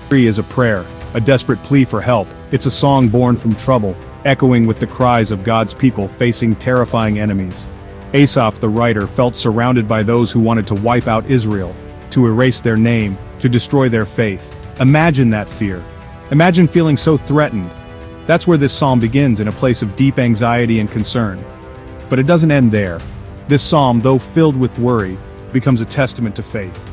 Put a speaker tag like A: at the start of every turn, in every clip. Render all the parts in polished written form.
A: 3 is a prayer, a desperate plea for help. It's a song born from trouble, echoing with the cries of God's people facing terrifying enemies. Asaph, the writer, felt surrounded by those who wanted to wipe out Israel, to erase their name, to destroy their faith. Imagine that fear. Imagine feeling so threatened. That's where this psalm begins, in a place of deep anxiety and concern. But it doesn't end there. This psalm, though filled with worry, becomes a testament to faith.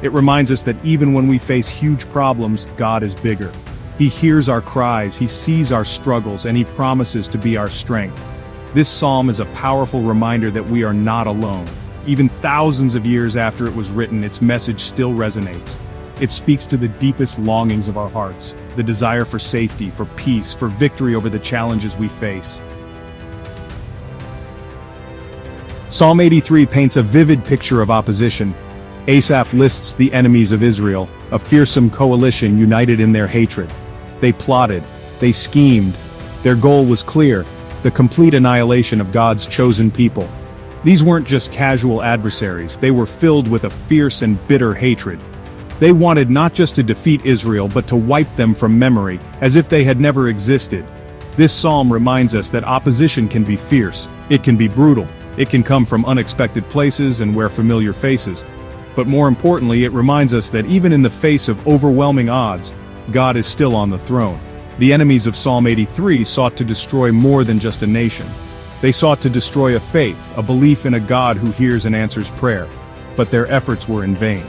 A: It reminds us that even when we face huge problems, God is bigger. He hears our cries, He sees our struggles, and He promises to be our strength. This psalm is a powerful reminder that we are not alone. Even thousands of years after it was written, its message still resonates. It speaks to the deepest longings of our hearts, the desire for safety, for peace, for victory over the challenges we face. Psalm 83 paints a vivid picture of opposition. Asaph lists the enemies of Israel, a fearsome coalition united in their hatred. They plotted, they schemed. Their goal was clear: the complete annihilation of God's chosen people. These weren't just casual adversaries, they were filled with a fierce and bitter hatred. They wanted not just to defeat Israel but to wipe them from memory, as if they had never existed. This psalm reminds us that opposition can be fierce, it can be brutal, it can come from unexpected places and wear familiar faces. But more importantly, it reminds us that even in the face of overwhelming odds, God is still on the throne. The enemies of Psalm 83 sought to destroy more than just a nation. They sought to destroy a faith, a belief in a God who hears and answers prayer. But their efforts were in vain.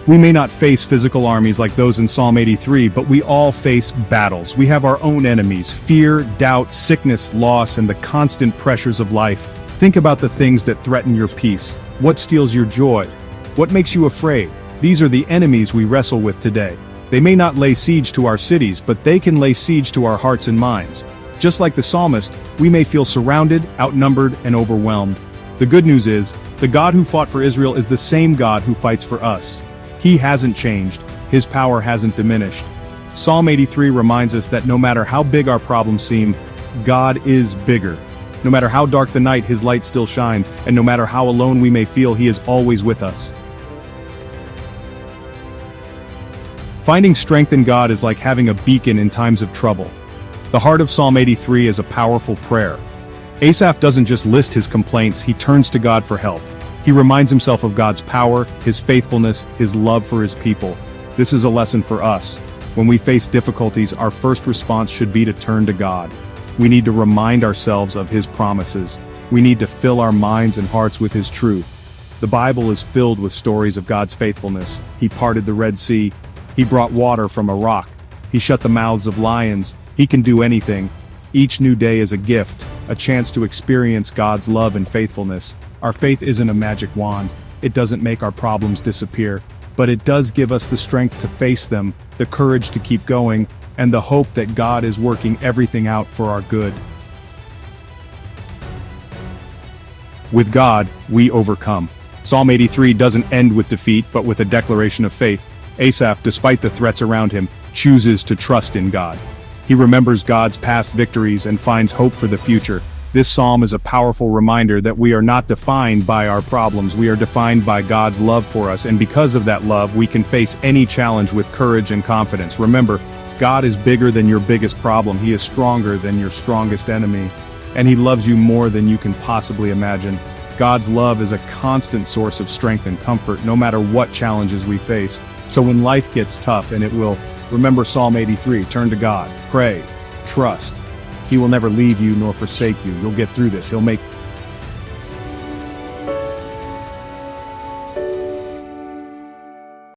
A: We may not face physical armies like those in Psalm 83, but we all face battles. We have our own enemies: fear, doubt, sickness, loss, and the constant pressures of life. Think about the things that threaten your peace. What steals your joy? What makes you afraid? These are the enemies we wrestle with today. They may not lay siege to our cities, but they can lay siege to our hearts and minds. Just like the psalmist, we may feel surrounded, outnumbered, and overwhelmed. The good news is, the God who fought for Israel is the same God who fights for us. He hasn't changed. His power hasn't diminished. Psalm 83 reminds us that no matter how big our problems seem, God is bigger. No matter how dark the night, His light still shines, and no matter how alone we may feel, He is always with us. Finding strength in God is like having a beacon in times of trouble. The heart of Psalm 83 is a powerful prayer. Asaph doesn't just list his complaints, he turns to God for help. He reminds himself of God's power, His faithfulness, His love for His people. This is a lesson for us. When we face difficulties, our first response should be to turn to God. We need to remind ourselves of His promises. We need to fill our minds and hearts with His truth. The Bible is filled with stories of God's faithfulness. He parted the Red Sea. He brought water from a rock. He shut the mouths of lions. He can do anything. Each new day is a gift, a chance to experience God's love and faithfulness. Our faith isn't a magic wand. It doesn't make our problems disappear, but it does give us the strength to face them, the courage to keep going, and the hope that God is working everything out for our good. With God, we overcome. Psalm 83 doesn't end with defeat, but with a declaration of faith. Asaph, despite the threats around him, chooses to trust in God. He remembers God's past victories and finds hope for the future. This psalm is a powerful reminder that we are not defined by our problems, we are defined by God's love for us, and because of that love, we can face any challenge with courage and confidence. Remember, God is bigger than your biggest problem. He is stronger than your strongest enemy, and He loves you more than you can possibly imagine. God's love is a constant source of strength and comfort, no matter what challenges we face. So when life gets tough, and it will, remember Psalm 83, turn to God, pray, trust. He will never leave you nor forsake you. You'll get through this. He'll make